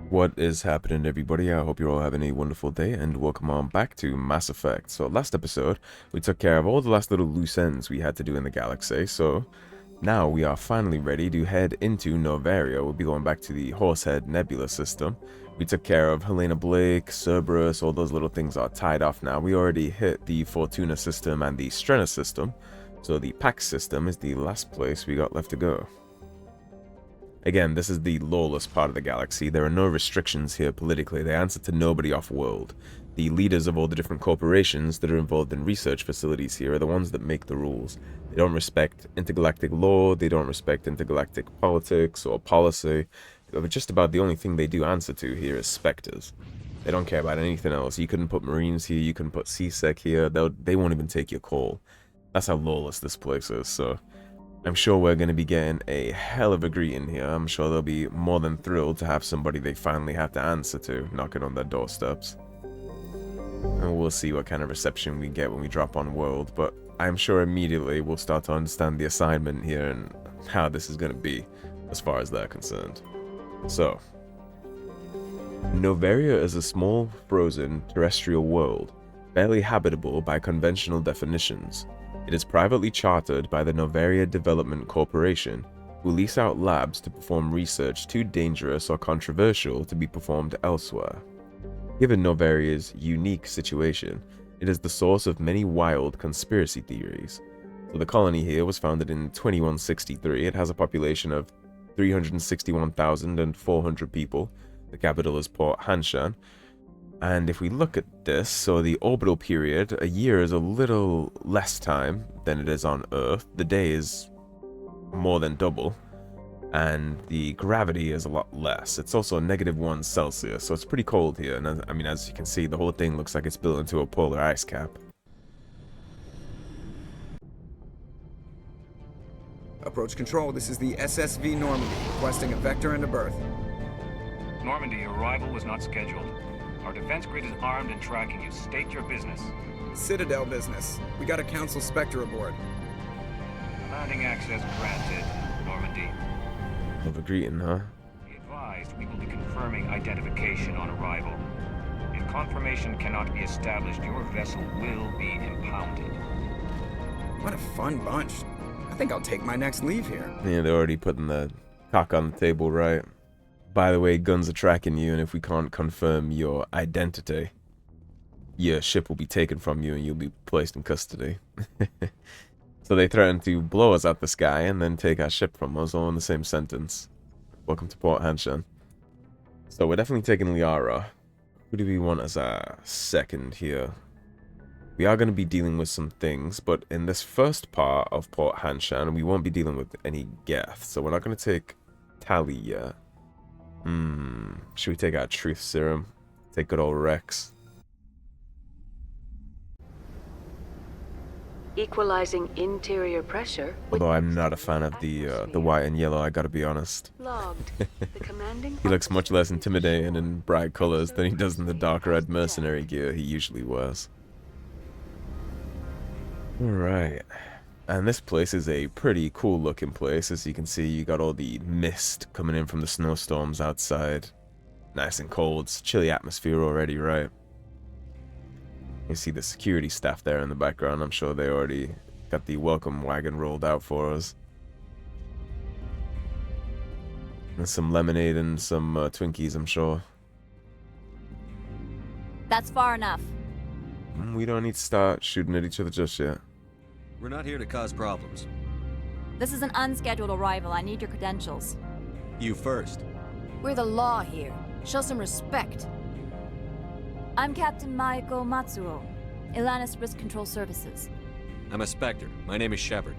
What is happening, everybody? I hope you're all having a wonderful day, and welcome on back to Mass Effect. So last episode, we took care of all the last little loose ends we had to do in the galaxy, so now we are finally ready to head into Noveria. We'll be going back to the Horsehead Nebula system. We took care of Helena Blake, Cerberus, all those little things are tied off now. We already hit the Fortuna system and the Strenna system, so the Pax system is the last place we got left to go. Again, this is the lawless part of the galaxy. There are no restrictions here politically. They answer to nobody off-world. The leaders of all the different corporations that are involved in research facilities here are the ones that make the rules. They don't respect intergalactic law, they don't respect intergalactic politics or policy. Just about the only thing they do answer to here is specters. They don't care about anything else. You couldn't put Marines here, you couldn't put CSEC here, they won't even take your call. That's how lawless this place is, so I'm sure we're going to be getting a hell of a greeting here. I'm sure they'll be more than thrilled to have somebody they finally have to answer to knocking on their doorsteps. And we'll see what kind of reception we get when we drop on world, but I'm sure immediately we'll start to understand the assignment here and how this is going to be as far as they're concerned. So, Noveria is a small, frozen, terrestrial world, barely habitable by conventional definitions. It is privately chartered by the Noveria Development Corporation, who lease out labs to perform research too dangerous or controversial to be performed elsewhere. Given Noveria's unique situation, it is the source of many wild conspiracy theories. So the colony here was founded in 2163. It has a population of 361,400 people. The capital is Port Hanshan. And if we look at this, so the orbital period, a year is a little less time than it is on Earth. The day is more than double, and the gravity is a lot less. It's also -1 Celsius, so it's pretty cold here. And I mean, as you can see, the whole thing looks like it's built into a polar ice cap. Approach control, this is the SSV Normandy, requesting a vector and a berth. Normandy, your arrival was not scheduled. Our defense grid is armed and tracking you. State your business. Citadel business. We got a Council Spectre aboard. Landing access granted, Normandy. Of a greeting, huh? Be advised, we will be confirming identification on arrival. If confirmation cannot be established, your vessel will be impounded. What a fun bunch. I think I'll take my next leave here. Yeah, they're already putting the cock on the table, right? By the way, guns are tracking you, and if we can't confirm your identity, your ship will be taken from you and you'll be placed in custody. So they threaten to blow us out the sky and then take our ship from us, all in the same sentence. Welcome to Port Hanshan. So we're definitely taking Liara. Who do we want as our second here? We are going to be dealing with some things, but in this first part of Port Hanshan, we won't be dealing with any Geth, so we're not going to take Tali yet. Should we take our truth serum? Take good old Rex. Equalizing interior pressure. Although I'm not a fan of the white and yellow, I gotta be honest. Logged. The commanding He looks much less intimidating in bright colors than he does in the dark red mercenary gear he usually wears. Alright. And this place is a pretty cool looking place. As you can see, you got all the mist coming in from the snowstorms outside. Nice and cold. It's a chilly atmosphere already, right? You see the security staff there in the background. I'm sure they already got the welcome wagon rolled out for us. And some lemonade and some Twinkies, I'm sure. That's far enough. We don't need to start shooting at each other just yet. We're not here to cause problems. This is an unscheduled arrival. I need your credentials. You first. We're the law here. Show some respect. I'm Captain Maiko Matsuo, Ilanis Risk Control Services. I'm a Spectre. My name is Shepard.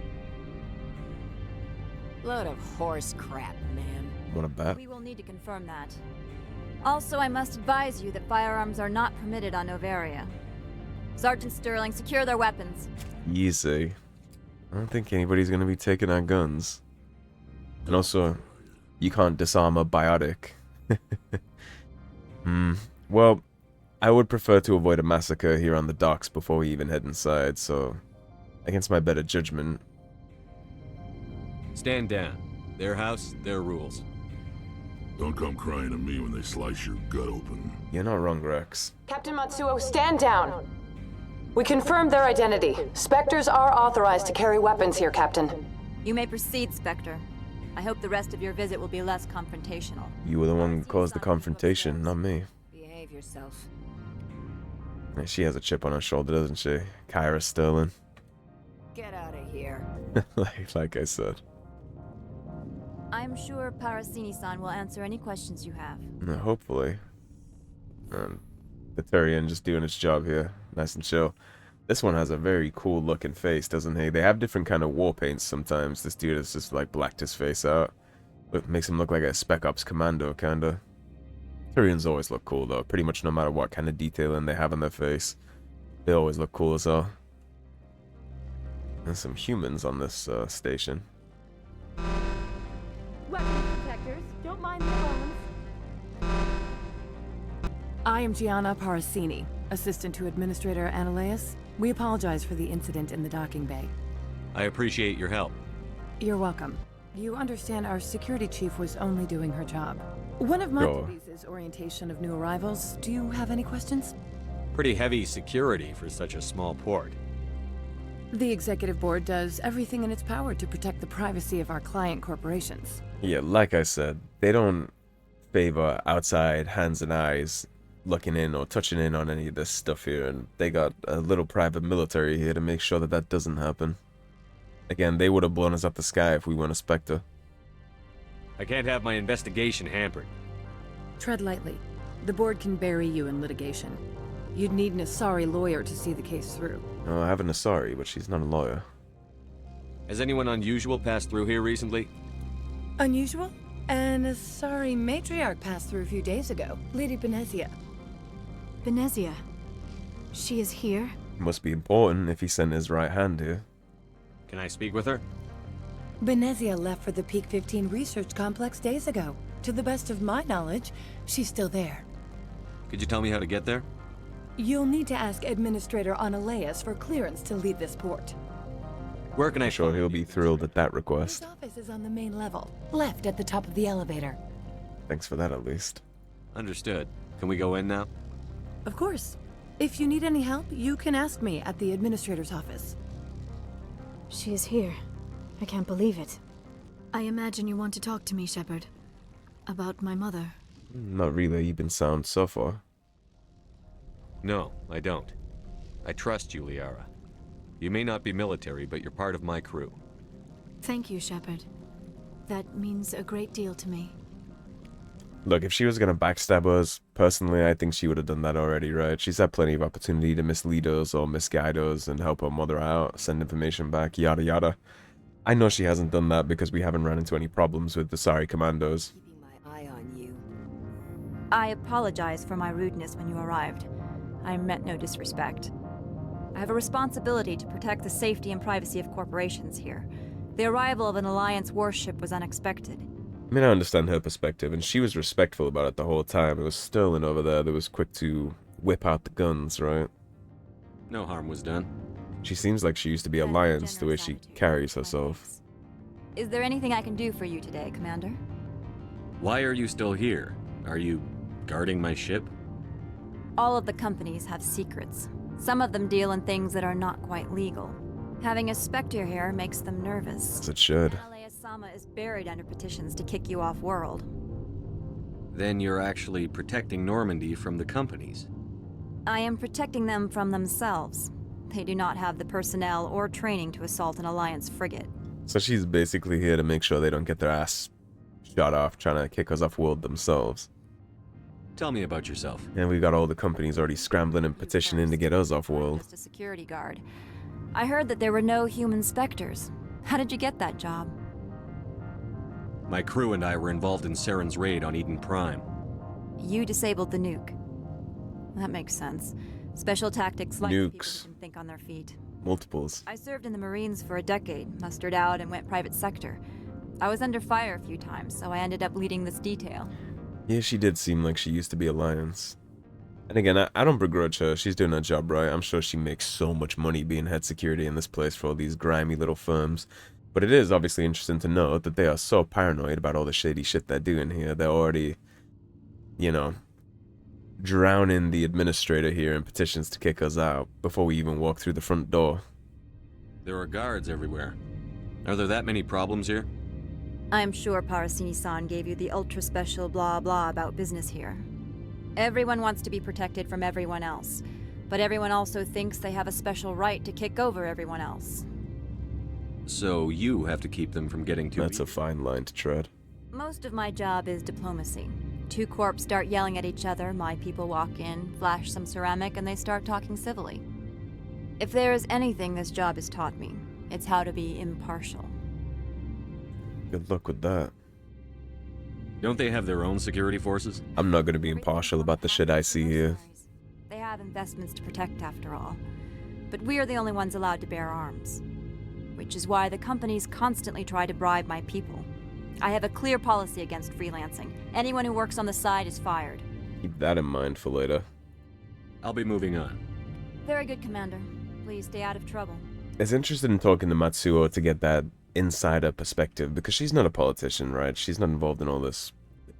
Load of horse crap, man. Wanna bet? We will need to confirm that. Also, I must advise you that firearms are not permitted on Noveria. Sergeant Sterling, secure their weapons. Easy. I don't think anybody's gonna be taking our guns. And also, you can't disarm a biotic. Well, I would prefer to avoid a massacre here on the docks before we even head inside, so against my better judgment. Stand down. Their house, their rules. Don't come crying to me when they slice your gut open. You're not wrong, Rex. Captain Matsuo, stand down! We confirmed their identity. Spectres are authorized to carry weapons here, Captain. You may proceed, Spectre. I hope the rest of your visit will be less confrontational. You were the one who caused the confrontation, not me. Behave yourself. She has a chip on her shoulder, doesn't she? Kyra Sterling. Get out of here. like I said. I'm sure Parasini-san will answer any questions you have. Hopefully. The Turian just doing its job here. Nice and chill. This one has a very cool looking face, doesn't he? They have different kind of war paints sometimes. This dude has just like blacked his face out. It makes him look like a Spec Ops commando, kinda. Turians always look cool though, pretty much no matter what kind of detailing they have on their face. They always look cool as hell. There's some humans on this station. Weapons detectors, don't mind the bones. I am Gianna Parasini, assistant to Administrator Anoleis. We apologize for the incident in the docking bay. I appreciate your help. You're welcome. You understand our security chief was only doing her job. One of my duties is orientation of new arrivals. Do you have any questions? Pretty heavy security for such a small port. The executive board does everything in its power to protect the privacy of our client corporations. Yeah, like I said, they don't favor outside hands and eyes looking in or touching in on any of this stuff here, and they got a little private military here to make sure that that doesn't happen. Again, they would have blown us up the sky if we weren't a Spectre. I can't have my investigation hampered. Tread lightly. The board can bury you in litigation. You'd need an Asari lawyer to see the case through. Oh, I have an Asari, but she's not a lawyer. Has anyone unusual passed through here recently? Unusual? An Saren Matriarch passed through a few days ago. Lady Benezia. Benezia. She is here? Must be important if he sent his right hand here. Can I speak with her? Benezia left for the Peak 15 research complex days ago. To the best of my knowledge, she's still there. Could you tell me how to get there? You'll need to ask Administrator Anoleis for clearance to leave this port. Where can I I'm sure he'll be thrilled at that request. His office is on the main level, left at the top of the elevator. Thanks for that, at least. Understood. Can we go in now? Of course. If you need any help, you can ask me at the Administrator's office. She is here. I can't believe it. I imagine you want to talk to me, Shepard. About my mother. Not really, you've been sound so far. No, I don't. I trust you, Liara. You may not be military, but you're part of my crew. Thank you, Shepard. That means a great deal to me. Look, if she was gonna backstab us, personally, I think she would have done that already, right? She's had plenty of opportunity to mislead us or misguide us and help her mother out, send information back, yada yada. I know she hasn't done that because we haven't run into any problems with the Sari commandos. Keeping my eye on you. I apologize for my rudeness when you arrived. I meant no disrespect. I have a responsibility to protect the safety and privacy of corporations here. The arrival of an Alliance warship was unexpected. I mean, I understand her perspective, and she was respectful about it the whole time. It was Sterling over there that was quick to whip out the guns, right? No harm was done. She seems like she used to be That's a Alliance the way generous she attitude. carries My herself. thanks. Is there anything I can do for you today, Commander? Why are you still here? Are you guarding my ship? All of the companies have secrets. Some of them deal in things that are not quite legal. Having a Spectre here makes them nervous. As it should. Anoleis-sama is buried under petitions to kick you off world. Then you're actually protecting Normandy from the companies. I am protecting them from themselves. They do not have the personnel or training to assault an Alliance frigate. So she's basically here to make sure they don't get their ass shot off trying to kick us off world themselves. Tell me about yourself. And we got all the companies already scrambling and petitioning to get us off world. Just a security guard. I heard that there were no human Spectres. How did you get that job? My crew and I were involved in Saren's raid on Eden Prime. You disabled the nuke. That makes sense. Special tactics like people Nukes. who can think on their feet. Multiples. I served in the Marines for a decade, mustered out, and went private sector. I was under fire a few times, so I ended up leading this detail. Yeah, she did seem like she used to be Alliance. And again, I don't begrudge her. She's doing her job right. I'm sure she makes so much money being head security in this place for all these grimy little firms. But it is obviously interesting to note that they are so paranoid about all the shady shit they're doing here. They're already, you know, drowning the administrator here in petitions to kick us out before we even walk through the front door. There are guards everywhere. Are there that many problems here? I'm sure Parasini-san gave you the ultra-special blah blah about business here. Everyone wants to be protected from everyone else, but everyone also thinks they have a special right to kick over everyone else. So you have to keep them from getting too... That's a fine line to tread. Most of my job is diplomacy. Two corps start yelling at each other, my people walk in, flash some ceramic, and they start talking civilly. If there is anything this job has taught me, it's how to be impartial. Good luck with that. Don't they have their own security forces? I'm not gonna be impartial about the shit I see here. They have investments to protect after all. But we are the only ones allowed to bear arms. Which is why the companies constantly try to bribe my people. I have a clear policy against freelancing. Anyone who works on the side is fired. Keep that in mind for later. I'll be moving on. Very good, Commander. Please stay out of trouble. It's interesting in talking to Matsuo to get that insider perspective, because she's not a politician, right? She's not involved in all this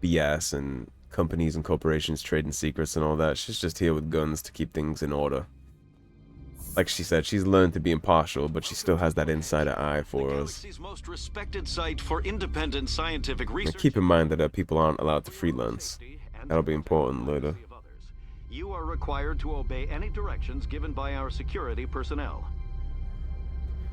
BS and companies and corporations trading secrets and all that. She's just here with guns to keep things in order. Like she said, she's learned to be impartial, but she still has that insider eye for us. Most respected site for independent scientific research. And keep in mind that people aren't allowed to freelance. That'll be important later. You are required to obey any directions given by our security personnel.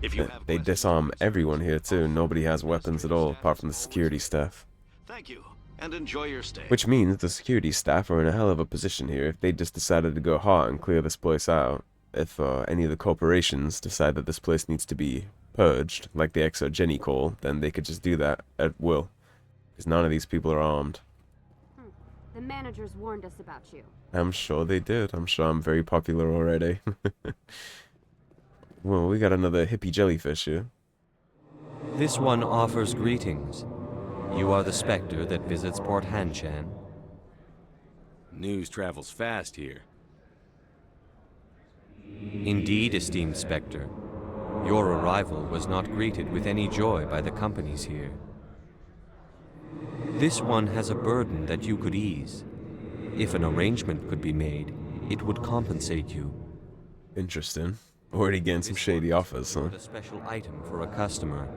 If you have they disarm everyone here too. Nobody has weapons at all, apart from the security staff. Thank you, and enjoy your stay. Which means the security staff are in a hell of a position here if they just decided to go hard and clear this place out. If any of the corporations decide that this place needs to be purged, like the Exogeny call, then they could just do that at will. Because none of these people are armed. The managers warned us about you. I'm sure they did. I'm sure I'm very popular already. Well, we got another hippie jellyfish here. This one offers greetings. You are the Spectre that visits Port Hanshan. News travels fast here. Indeed, esteemed Spectre. Your arrival was not greeted with any joy by the companies here. This one has a burden that you could ease. If an arrangement could be made, it would compensate you. Interesting. Already getting some shady offers, huh? A special item for a customer.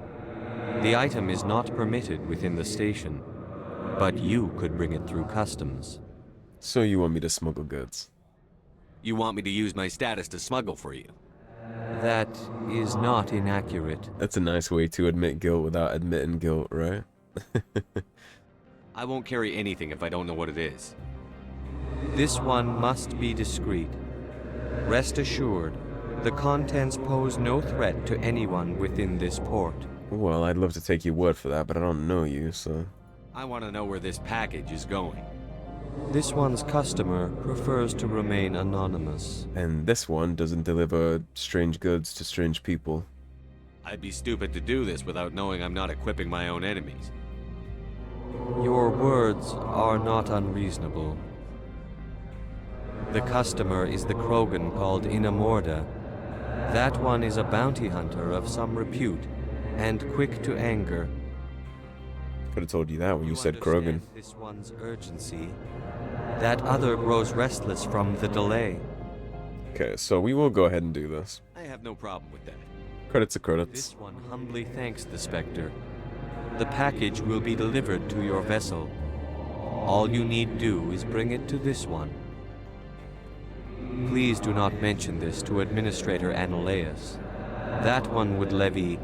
The item is not permitted within the station, but you could bring it through customs. So you want me to smuggle goods? You want me to use my status to smuggle for you? That is not inaccurate. That's a nice way to admit guilt without admitting guilt, right? I won't carry anything if I don't know what it is. This one must be discreet. Rest assured, the contents pose no threat to anyone within this port. Well, I'd love to take your word for that, but I don't know you, so... I want to know where this package is going. This one's customer prefers to remain anonymous. And this one doesn't deliver strange goods to strange people. I'd be stupid to do this without knowing I'm not equipping my own enemies. Your words are not unreasonable. The customer is the Krogan called Inamorda. That one is a bounty hunter of some repute, and quick to anger. Could have told you that when you said Krogan. This one's urgency. That other grows restless from the delay. Okay, so we will go ahead and do this. I have no problem with that. Credits are credits. This one humbly thanks the Spectre. The package will be delivered to your vessel. All you need do is bring it to this one. Please do not mention this to Administrator Anoleis. That one would levy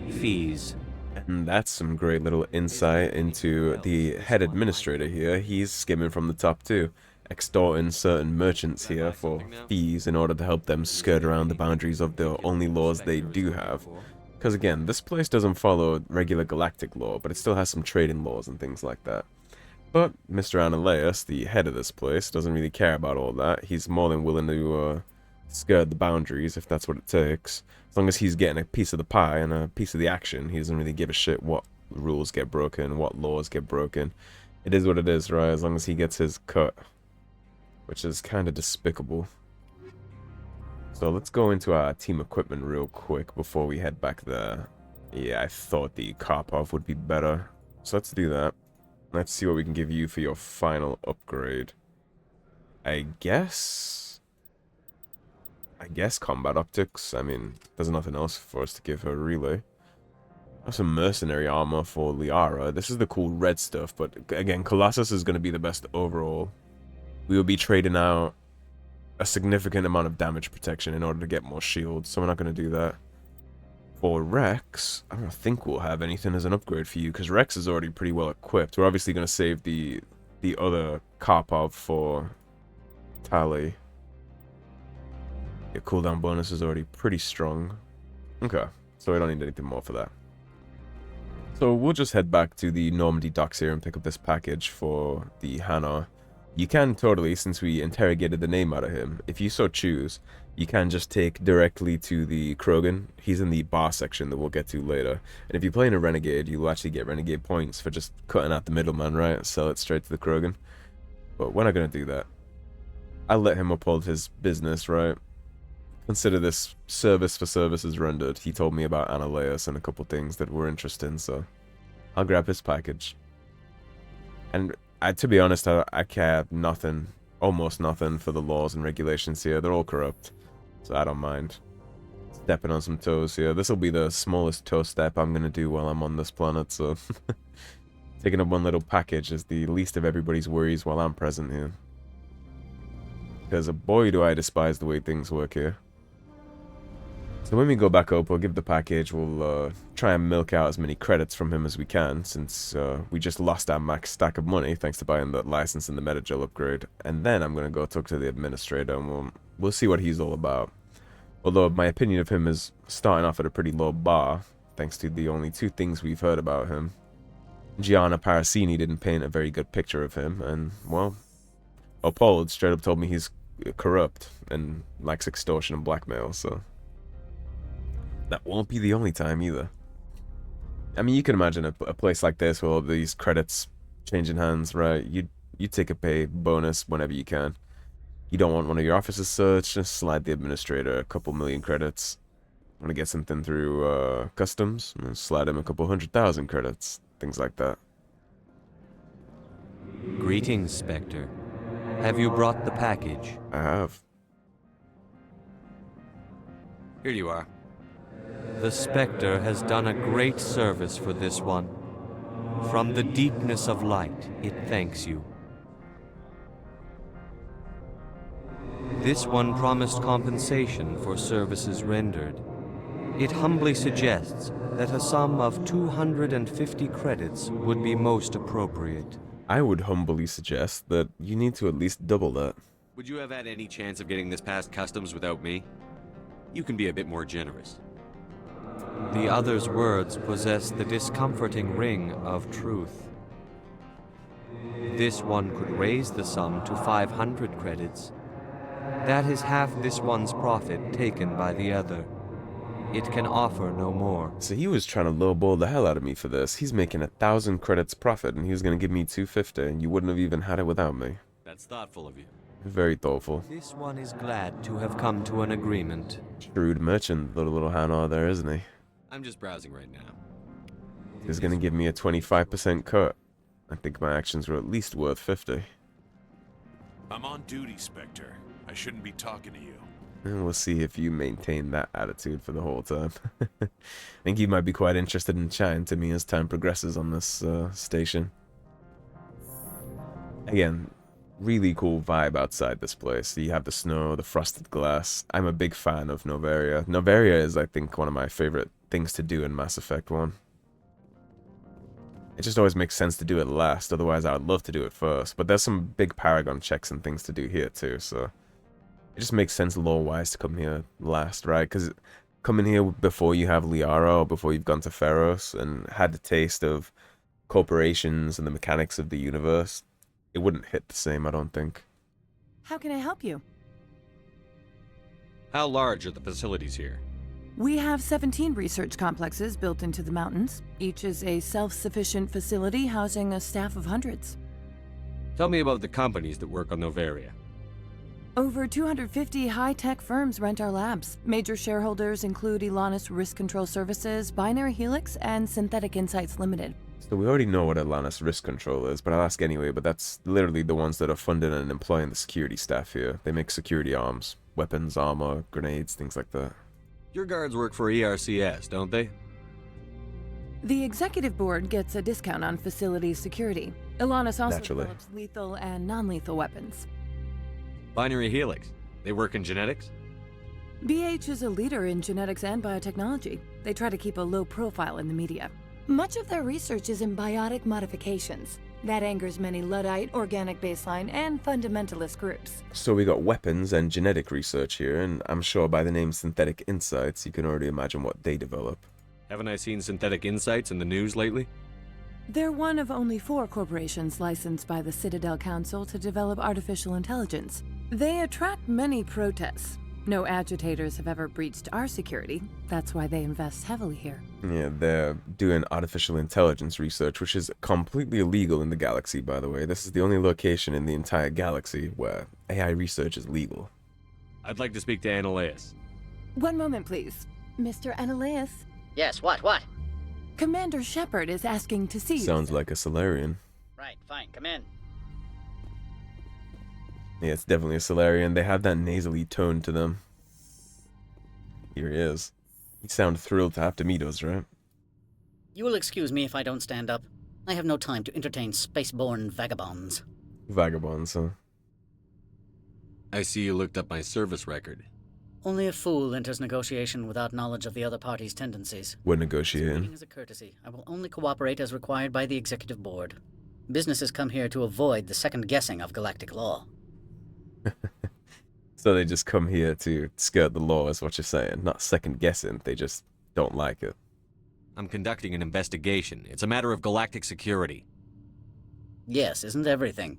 fees. And that's some great little insight into the head administrator here. He's skimming from the top too, extorting certain merchants here for fees in order to help them skirt around the boundaries of the only laws they do have. Because again, this place doesn't follow regular galactic law, but it still has some trading laws and things like that. But Mr. Anoleis, the head of this place, doesn't really care about all that. He's more than willing to skirt the boundaries if that's what it takes. As long as he's getting a piece of the pie and a piece of the action, he doesn't really give a shit what rules get broken, what laws get broken. It is what it is, right? As long as he gets his cut. Which is kind of despicable. So let's go into our team equipment real quick before we head back there. Yeah, I thought the Karpov would be better. So let's do that. Let's see what we can give you for your final upgrade. I guess combat optics. I mean, there's nothing else for us to give her, really. That's some mercenary armor for Liara. This is the cool red stuff, but again, Colossus is going to be the best overall. We will be trading out a significant amount of damage protection in order to get more shields, so we're not going to do that. For Rex, I don't think we'll have anything as an upgrade for you, because Rex is already pretty well equipped. We're obviously going to save the other Karpov for Tali. Your cooldown bonus is already pretty strong. Okay, so we don't need anything more for that. So we'll just head back to the Normandy docks here and pick up this package for the Hanar. You can totally, since we interrogated the name out of him, if you so choose, you can just take directly to the Krogan. He's in the bar section that we'll get to later. And if you play in a Renegade, you'll actually get Renegade points for just cutting out the middleman, right? Sell it straight to the Krogan. But we're not going to do that. I'll let him uphold his business, right? Consider this service for services rendered. He told me about Anoleis and a couple things that were interesting, so I'll grab his package. And to be honest, I care nothing, almost nothing for the laws and regulations here. They're all corrupt, so I don't mind stepping on some toes here. This will be the smallest toe step I'm going to do while I'm on this planet, so taking up one little package is the least of everybody's worries while I'm present here. Because boy do I despise the way things work here. So when we go back up, we'll give the package, we'll try and milk out as many credits from him as we can, since we just lost our max stack of money thanks to buying the license and the Metagel upgrade. And then I'm going to go talk to the administrator and we'll see what he's all about. Although my opinion of him is starting off at a pretty low bar, thanks to the only two things we've heard about him. Gianna Parasini didn't paint a very good picture of him, and, well, Opold straight up told me he's corrupt and likes extortion and blackmail, so that won't be the only time either. I mean, you can imagine a place like this with all these credits changing hands, right? You take a pay bonus whenever you can. You don't want one of your officers searched, just slide the administrator a couple million credits. Want to get something through customs? Slide him a couple 100,000 credits, things like that. Greetings, Spectre. Have you brought the package? I have. Here you are. The Spectre has done a great service for this one. From the deepness of light, it thanks you. This one promised compensation for services rendered. It humbly suggests that a sum of 250 credits would be most appropriate. I would humbly suggest that you need to at least double that. Would you have had any chance of getting this past customs without me? You can be a bit more generous. The other's words possess the discomforting ring of truth. This one could raise the sum to 500 credits. That is half this one's profit taken by the other. It can offer no more. So he was trying to lowball the hell out of me for this. He's making 1,000 credits profit, and he was going to give me 250, and you wouldn't have even had it without me. That's thoughtful of you. Very thoughtful. This one is glad to have come to an agreement. Shrewd merchant, little Hanar there, isn't he? I'm just browsing right now. He's going to give me a 25% cut. I think my actions were at least worth 50. I'm on duty, Spectre. I shouldn't be talking to you. And we'll see if you maintain that attitude for the whole time. I think you might be quite interested in chatting to me as time progresses on this station. Again, really cool vibe outside this place. You have the snow, the frosted glass. I'm a big fan of Noveria. Noveria is, I think, one of my favorite things to do in Mass Effect 1. It just always makes sense to do it last, otherwise I would love to do it first. But there's some big Paragon checks and things to do here too, so it just makes sense lore-wise to come here last, right? Because coming here before you have Liara or before you've gone to Feros and had the taste of corporations and the mechanics of the universe, it wouldn't hit the same, I don't think. How can I help you? How large are the facilities here? We have 17 research complexes built into the mountains. Each is a self-sufficient facility housing a staff of hundreds. Tell me about the companies that work on Noveria. Over 250 high-tech firms rent our labs. Major shareholders include Anoleis Risk Control Services, Binary Helix, and Synthetic Insights Limited. So we already know what Anoleis Risk Control is, but I'll ask anyway, but that's literally the ones that are funding and employing the security staff here. They make security arms, weapons, armor, grenades, things like that. Your guards work for ERCS, don't they? The executive board gets a discount on facility security. Anoleis also Naturally. develops lethal and non-lethal weapons. Binary Helix. They work in genetics? BH is a leader in genetics and biotechnology. They try to keep a low profile in the media. Much of their research is in biotic modifications. That angers many Luddite, organic baseline, and fundamentalist groups. So we got weapons and genetic research here, and I'm sure by the name Synthetic Insights, you can already imagine what they develop. Haven't I seen Synthetic Insights in the news lately? They're one of only 4 corporations licensed by the Citadel Council to develop artificial intelligence. They attract many protests. No agitators have ever breached our security. That's why they invest heavily here. Yeah, they're doing artificial intelligence research, which is completely illegal in the galaxy, by the way. This is the only location in the entire galaxy where AI research is legal. I'd like to speak to Anoleis. One moment, please. Mr. Anoleis? Yes, what? Commander Shepard is asking to see you. Sounds like a Solarian. Right, fine, come in. Yeah, it's definitely a Solarian. They have that nasally tone to them. Here he is. You sound thrilled to have to meet us, right? You will excuse me if I don't stand up. I have no time to entertain spaceborne vagabonds. Vagabonds, huh? I see you looked up my service record. Only a fool enters negotiation without knowledge of the other party's tendencies. We're negotiating. As a courtesy, I will only cooperate as required by the executive board. Businesses come here to avoid the second guessing of galactic law. So they just come here to skirt the law, is what you're saying. Not second guessing, they just don't like it. I'm conducting an investigation. It's a matter of galactic security. Yes, isn't everything?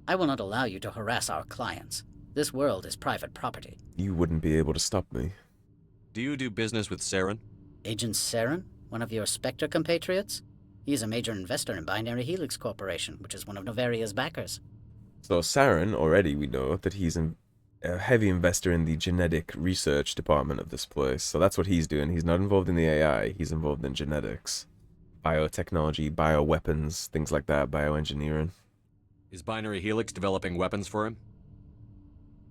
I will not allow you to harass our clients. This world is private property. You wouldn't be able to stop me. Do you do business with Saren? Agent Saren? One of your Spectre compatriots? He is a major investor in Binary Helix Corporation, which is one of Noveria's backers. So Saren, already we know that he's a heavy investor in the genetic research department of this place. So that's what he's doing. He's not involved in the AI, he's involved in genetics. Biotechnology, bioweapons, things like that, bioengineering. Is Binary Helix developing weapons for him?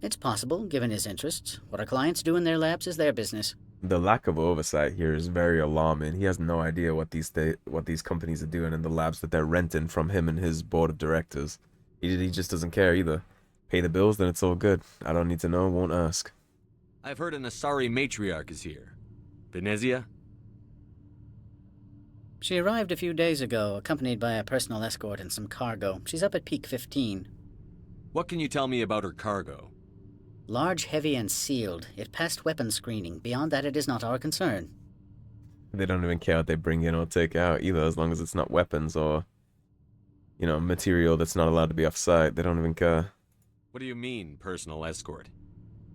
It's possible, given his interests. What our clients do in their labs is their business. The lack of oversight here is very alarming. He has no idea what these companies are doing in the labs that they're renting from him and his board of directors. He just doesn't care either. Pay the bills, then it's all good. I don't need to know, won't ask. I've heard an Saren Matriarch is here. Benezia? She arrived a few days ago, accompanied by a personal escort and some cargo. She's up at Peak 15. What can you tell me about her cargo? Large, heavy, and sealed. It passed weapons screening. Beyond that, it is not our concern. They don't even care what they bring in or take out either, as long as it's not weapons or, you know, material that's not allowed to be off-site. They don't even care. What do you mean, personal escort?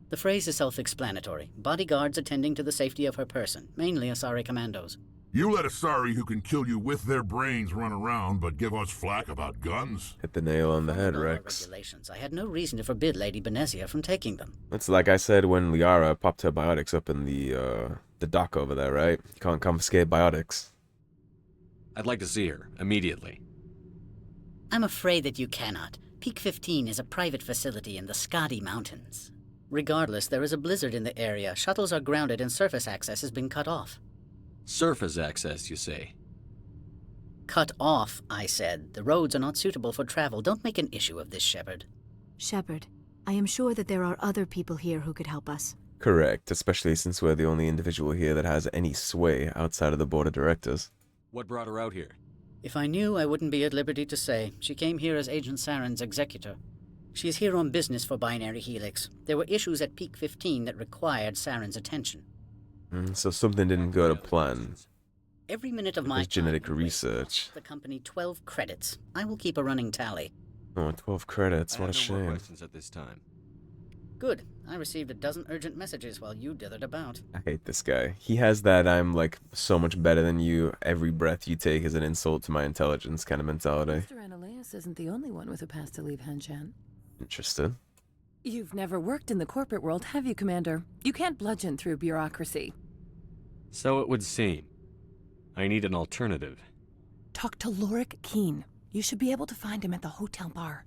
The phrase is self-explanatory. Bodyguards attending to the safety of her person, mainly Asari commandos. You let Asari who can kill you with their brains run around, but give us flack about guns? Hit the nail on the head, Rex. Regulations. I had no reason to forbid Lady Benezia from taking them. It's like I said when Liara popped her biotics up in the dock over there, right? You can't confiscate biotics. I'd like to see her, immediately. I'm afraid that you cannot. Peak 15 is a private facility in the Skadi Mountains. Regardless, there is a blizzard in the area. Shuttles are grounded and surface access has been cut off. Surface access, you say? Cut off, I said. The roads are not suitable for travel. Don't make an issue of this, Shepard. Shepard, I am sure that there are other people here who could help us. Correct, especially since we're the only individual here that has any sway outside of the board of directors. What brought her out here? If I knew, I wouldn't be at liberty to say. She came here as Agent Saren's executor. She is here on business for Binary Helix. There were issues at Peak 15 that required Saren's attention. So something didn't go to plan. Every minute of my genetic research. The company 12 credits. I will keep a running tally. Oh, 12 credits. What a shame. No more questions at this time. Good. I received a dozen urgent messages while you dithered about. I hate this guy. He has that I'm like so much better than you. Every breath you take is an insult to my intelligence kind of mentality. Mr. Anoleis isn't the only one with a pass to leave Hanshan. Interesting. You've never worked in the corporate world, have you, Commander? You can't bludgeon through bureaucracy. So it would seem. I need an alternative. Talk to Lorik Keen. You should be able to find him at the hotel bar.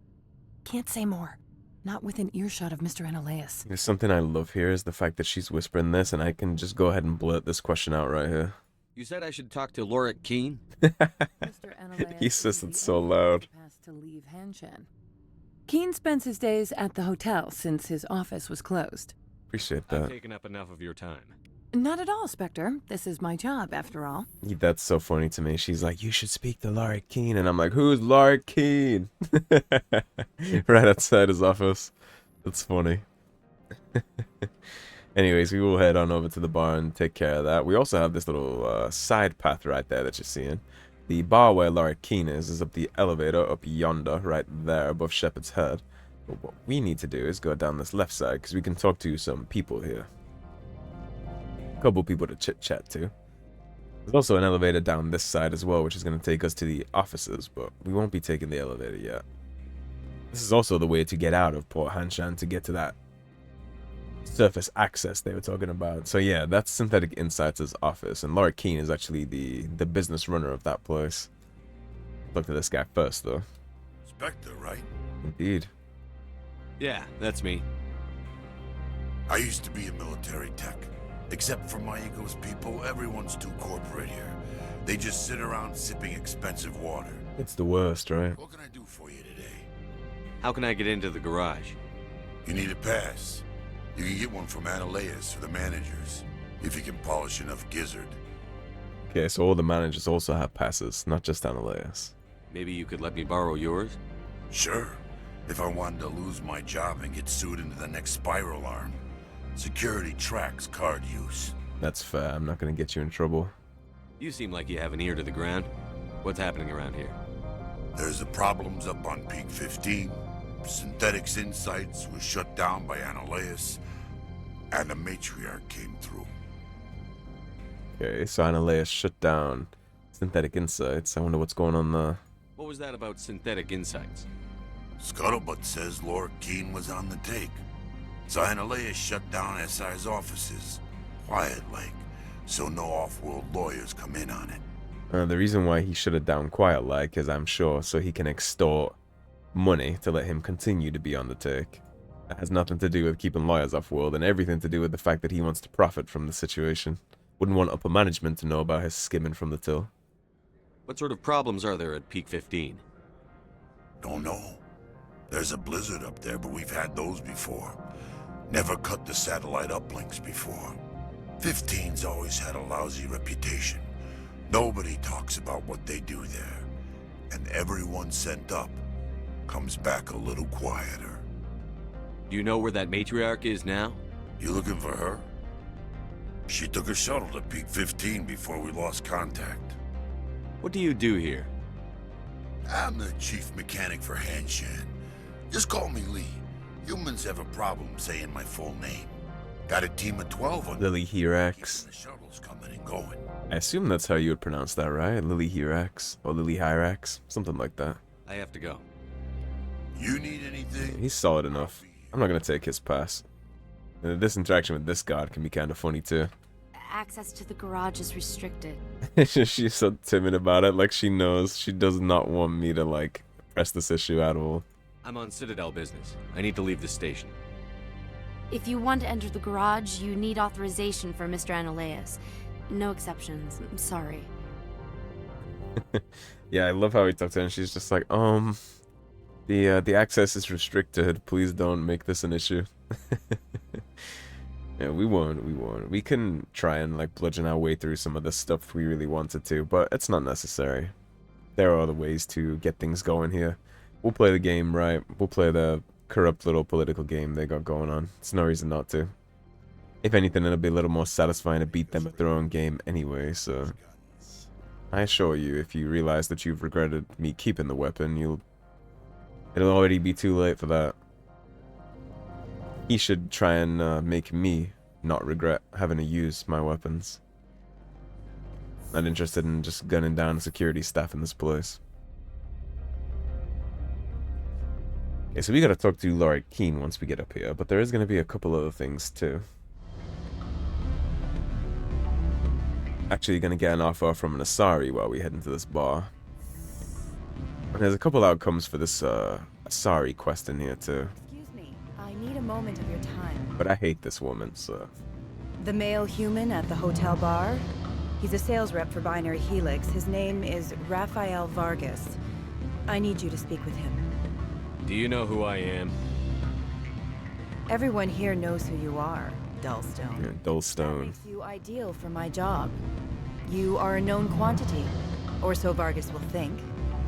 Can't say more. Not within earshot of Mr. Anoleis. There's something I love here is the fact that she's whispering this, and I can just go ahead and blurt this question out right here. You said I should talk to Lorik Keen? Mr. Anoleis He says it so loud. To leave Hanshan. Keen spends his days at the hotel since his office was closed. Appreciate that. I've taken up enough of your time. Not at all, Spectre. This is my job, after all. That's so funny to me. She's like, you should speak to Lorik Keen. And I'm like, who's Lorik Keen? Right outside his office. That's funny. Anyways, we will head on over to the bar and take care of that. We also have this little side path right there that you're seeing. The bar where Lorik Keen is up the elevator up yonder, right there above Shepard's head. But what we need to do is go down this left side because we can talk to some people here. Couple people to chit-chat to. There's also an elevator down this side as well, which is going to take us to the offices, but we won't be taking the elevator yet. This is also the way to get out of Port Hanshan to get to that surface access they were talking about. So yeah, that's Synthetic Insights' office, and Lorik Keen is actually the business runner of that place. Look to this guy first, though. Spectre, right? Indeed. Yeah, that's me. I used to be a military tech. Except for my ego's people, everyone's too corporate here. They just sit around sipping expensive water. It's the worst, right? What can I do for you today? How can I get into the garage? You need a pass. You can get one from Anoleis or the managers, if you can polish enough gizzard. Okay, so all the managers also have passes, not just Anoleis. Maybe you could let me borrow yours? Sure. If I wanted to lose my job and get sued into the next spiral arm. Security tracks card use. That's fair. I'm not going to get you in trouble. You seem like you have an ear to the ground. What's happening around here? There's the problems up on Peak 15. Synthetics Insights was shut down by Anoleis, and the Matriarch came through. Okay, so Anoleis shut down Synthetic Insights. I wonder what's going on there. What was that about Synthetic Insights? Scuttlebutt says Lorik Keen was on the take. So Anoleis shut down SI's offices, quiet-like, so no off-world lawyers come in on it. The reason why he shut it down quiet-like is, I'm sure, so he can extort money to let him continue to be on the take. That has nothing to do with keeping lawyers off-world, and everything to do with the fact that he wants to profit from the situation. Wouldn't want upper management to know about his skimming from the till. What sort of problems are there at Peak 15? Don't know. There's a blizzard up there, but we've had those before. Never cut the satellite uplinks before. 15's always had a lousy reputation. Nobody talks about what they do there. And everyone sent up comes back a little quieter. Do you know where that matriarch is now? You looking for her? She took a shuttle to Peak 15 before we lost contact. What do you do here? I'm the chief mechanic for Hanshan. Just call me Lee. Humans have a problem saying my full name. Got a team of 12 on Lily Hirax. The shuttles coming and going. I assume that's how you would pronounce that, right? Lily Hirax or Lily Hyrax, something like that. I have to go. You need anything? He's solid enough. I'm not gonna take his pass. This interaction with this guard can be kind of funny too. Access to the garage is restricted. She's so timid about it, like she knows she does not want me to like press this issue at all. I'm on Citadel business. I need to leave the station. If you want to enter the garage, you need authorization for Mr. Anoleis. No exceptions. I'm sorry. Yeah, I love how he talks to her and she's just like, the access is restricted. Please don't make this an issue. Yeah, we won't. We can try and like bludgeon our way through some of this stuff if we really wanted to, but it's not necessary. There are other ways to get things going here. We'll play the game right. We'll play the corrupt little political game they got going on. There's no reason not to. If anything, it'll be a little more satisfying to beat them at their own game anyway, so... I assure you, if you realize that you've regretted me keeping the weapon, it'll already be too late for that. He should try and make me not regret having to use my weapons. Not interested in just gunning down security staff in this place. Okay, so we gotta talk to Laura Keene once we get up here, but there is gonna be a couple other things too. Actually gonna get an offer from an Asari while we head into this bar. And there's a couple outcomes for this Asari quest in here too. Excuse me, I need a moment of your time. But I hate this woman, so... The male human at the hotel bar? He's a sales rep for Binary Helix. His name is Rafael Vargas. I need you to speak with him. Do you know who I am? Everyone here knows who you are, Dullstone. Yeah, Dullstone. That makes you ideal for my job. You are a known quantity, or so Vargas will think.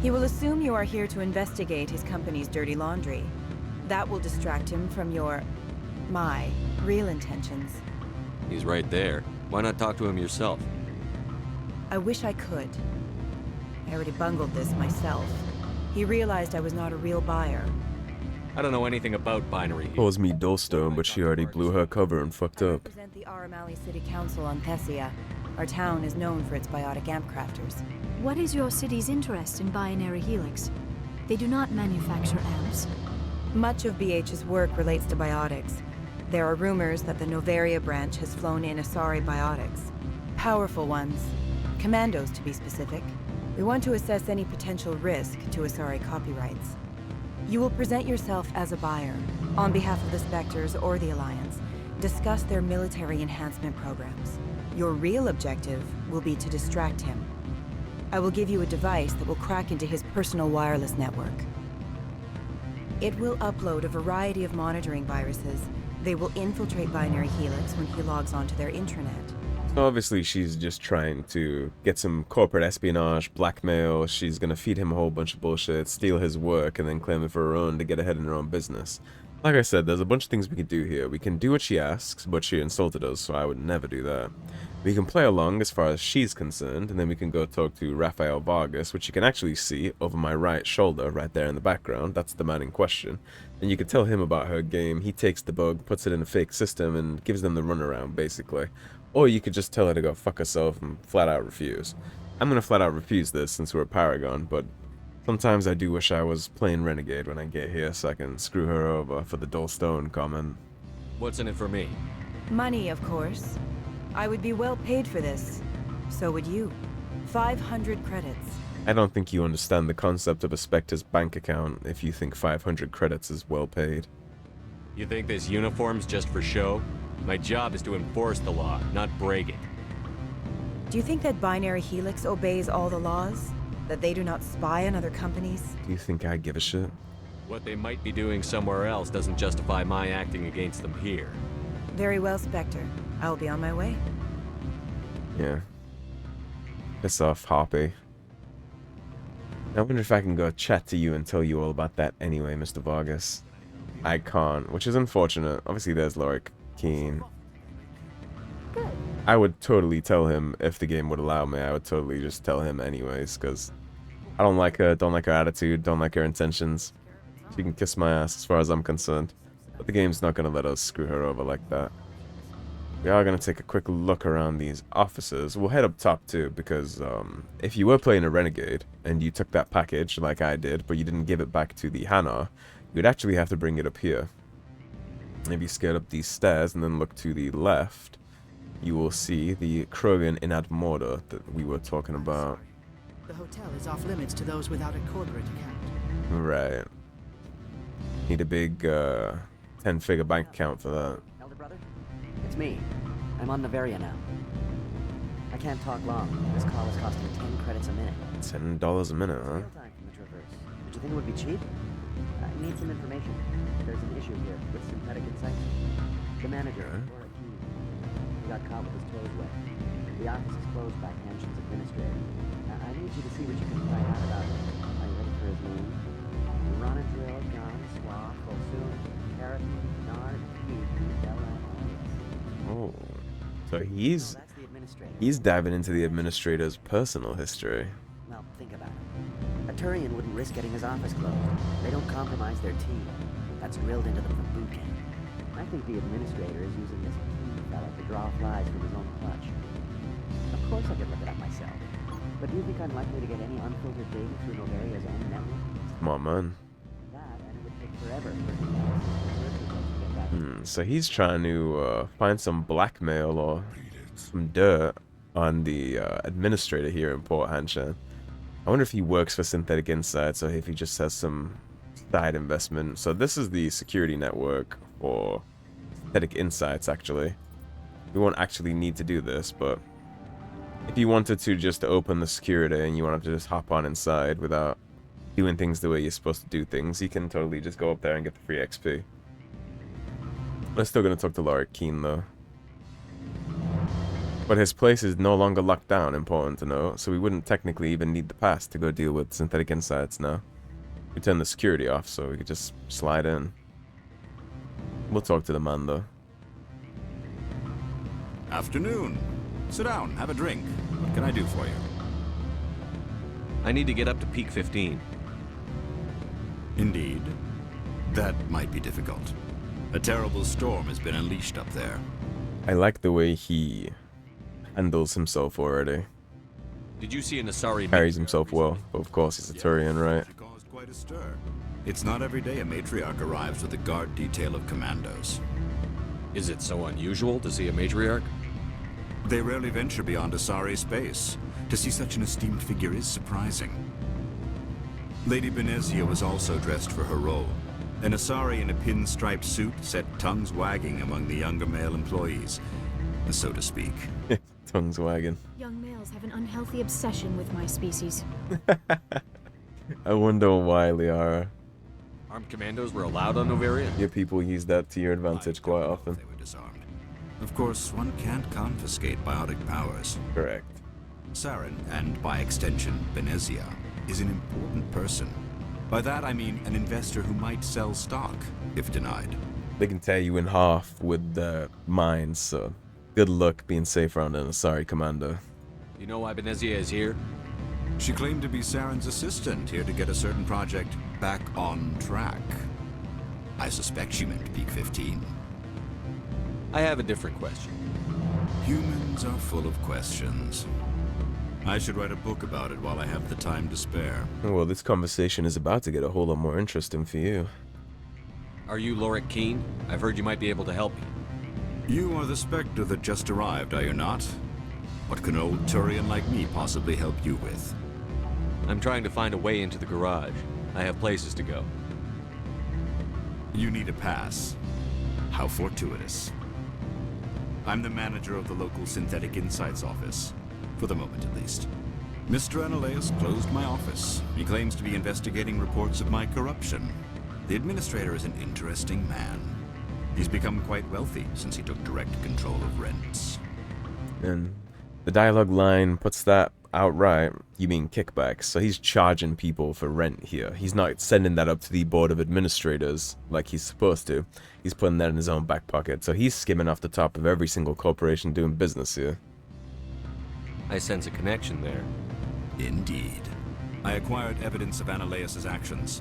He will assume you are here to investigate his company's dirty laundry. That will distract him from my real intentions. He's right there. Why not talk to him yourself? I wish I could. I already bungled this myself. He realized I was not a real buyer. I don't know anything about binary. Calls me Dullstone, but she already blew her cover and fucked up. I represent the Aramali City Council on Thessia. Our town is known for its biotic amp crafters. What is your city's interest in Binary Helix? They do not manufacture amps. Much of BH's work relates to biotics. There are rumors that the Noveria branch has flown in Asari biotics. Powerful ones. Commandos, to be specific. We want to assess any potential risk to Asari copyrights. You will present yourself as a buyer, on behalf of the Spectres or the Alliance. Discuss their military enhancement programs. Your real objective will be to distract him. I will give you a device that will crack into his personal wireless network. It will upload a variety of monitoring viruses. They will infiltrate Binary Helix when he logs onto their intranet. So obviously she's just trying to get some corporate espionage, blackmail. She's gonna feed him a whole bunch of bullshit, steal his work, and then claim it for her own to get ahead in her own business. Like I said, there's a bunch of things we can do here. We can do what she asks, but she insulted us, so I would never do that. We can play along as far as she's concerned, and then we can go talk to Rafael Vargas, which you can actually see over my right shoulder, right there in the background. That's the man in question. And you can tell him about her game. He takes the bug, puts it in a fake system, and gives them the runaround, basically. Or you could just tell her to go fuck herself and flat out refuse. I'm gonna flat out refuse this since we're a Paragon, but sometimes I do wish I was playing Renegade when I get here so I can screw her over for the Dullstone comment. What's in it for me? Money, of course. I would be well paid for this. So would you. 500 credits. I don't think you understand the concept of a Spectre's bank account if you think 500 credits is well paid. You think this uniform's just for show? My job is to enforce the law, not break it. Do you think that Binary Helix obeys all the laws? That they do not spy on other companies? Do you think I give a shit? What they might be doing somewhere else doesn't justify my acting against them here. Very well, Spectre. I will be on my way. Yeah. Piss off, Hoppy. I wonder if I can go chat to you and tell you all about that anyway, Mr. Vargas. I can't, which is unfortunate. Obviously, there's Laura Keene. I would totally tell him if the game would allow me. I would totally just tell him anyways, because I don't like her, don't like her attitude, don't like her intentions. She can kiss my ass as far as I'm concerned. But the game's not going to let us screw her over like that. We are going to take a quick look around these offices. We'll head up top too, because if you were playing a Renegade, and you took that package like I did, but you didn't give it back to the Hanar, you'd actually have to bring it up here. If you scale up these stairs and then look to the left, you will see the Krogan in ad Morda that we were talking about. The hotel is off limits to those without a corporate account. Right. Need a big 10-figure bank account for that. Elder brother? It's me. I'm on Noveria now. I can't talk long. This call is costing 10 credits a minute. $10 a minute, huh? Time from the Traverse. Did you think it would be cheap? I need some information. There's an issue here with synthetic insights. The manager, Laura Keene, he got caught with his toes wet. The office is closed by Hanshan's administrator. I need you to see what you can find out about him. Are you ready for his name? Ronadrill, Gon, Swath, Volsoon, Karathi, Nard, Bella, Anoleis. Oh, so he's diving into the administrator's personal history. Well, think about it. A Turian wouldn't risk getting his office closed. They don't compromise their team. That's drilled into them from boot camp. I think the administrator is using this Keene fella to draw flies from his own clutch. Of course I could look it up myself. But do you think I'm likely to get any unfiltered data through Noveria's own network? Come on, man. That, and it would take forever. So he's trying to find some blackmail or some dirt on the administrator here in Port Hanshan. I wonder if he works for Synthetic Insights or if he just has some side investment. So this is the security network for Synthetic Insights, actually. We won't actually need to do this, but if you wanted to just open the security and you wanted to just hop on inside without doing things the way you're supposed to do things, you can totally just go up there and get the free XP. We're still going to talk to Lorik Keen, though. But his place is no longer locked down, important to know, so we wouldn't technically even need the pass to go deal with Synthetic Insights now. We turned the security off, so we could just slide in. We'll talk to the man, though. Afternoon. Sit down, have a drink. What can I do for you? I need to get up to Peak 15. Indeed. That might be difficult. A terrible storm has been unleashed up there. I like the way he handles himself already. Did you see an Asari? Carries himself well, but of course he's a Turian, right? She caused quite a stir. It's not every day a matriarch arrives with a guard detail of commandos. Is it so unusual to see a matriarch? They rarely venture beyond Asari space. To see such an esteemed figure is surprising. Lady Benezia was also dressed for her role. An Asari in a pinstriped suit set tongues wagging among the younger male employees, so to speak. Tongues wagging. Young males have an unhealthy obsession with my species. I wonder why, Liara. Armed commandos were allowed on Noveria? Your people use that to your advantage quite often. They were disarmed. Of course, one can't confiscate biotic powers. Correct. Saren, and by extension, Benezia, is an important person. By that I mean an investor who might sell stock, if denied. They can tear you in half with their mines, so good luck being safe around an Asari commando. You know why Benezia is here? She claimed to be Saren's assistant, here to get a certain project back on track. I suspect she meant Peak 15. I have a different question. Humans are full of questions. I should write a book about it while I have the time to spare. Well, this conversation is about to get a whole lot more interesting for you. Are you Lorik Keen? I've heard you might be able to help me. You are the Spectre that just arrived, are you not? What can an old Turian like me possibly help you with? I'm trying to find a way into the garage. I have places to go. You need a pass. How fortuitous. I'm the manager of the local Synthetic Insights office. For the moment, at least. Mr. Anoleis closed my office. He claims to be investigating reports of my corruption. The administrator is an interesting man. He's become quite wealthy since he took direct control of rents. And the dialogue line puts that outright. You mean kickbacks. So he's charging people for rent here. He's not sending that up to the board of administrators like he's supposed to. He's putting that in his own back pocket. So he's skimming off the top of every single corporation doing business here. I sense a connection there. Indeed. I acquired evidence of Anoleis' actions.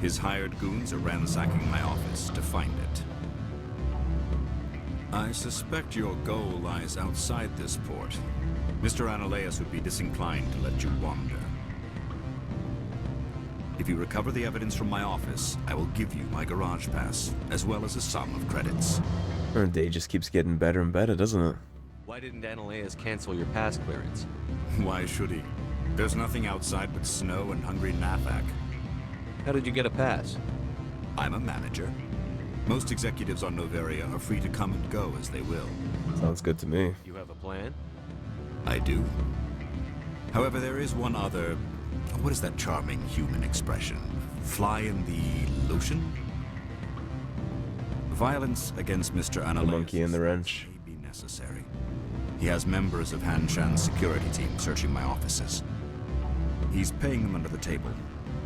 His hired goons are ransacking my office to find it. I suspect your goal lies outside this port. Mr. Anoleis would be disinclined to let you wander. If you recover the evidence from my office, I will give you my garage pass, as well as a sum of credits. Our day just keeps getting better and better, doesn't it? Why didn't Anoleis cancel your pass clearance? Why should he? There's nothing outside but snow and hungry Nafak. How did you get a pass? I'm a manager. Most executives on Noveria are free to come and go as they will. Sounds good to me. You have a plan? I do. However, there is one other... What is that charming human expression? Fly in the lotion? Violence against Mr. Anoleis. The monkey in the wrench. May be necessary. He has members of Hanshan Security team searching my offices. He's paying them under the table.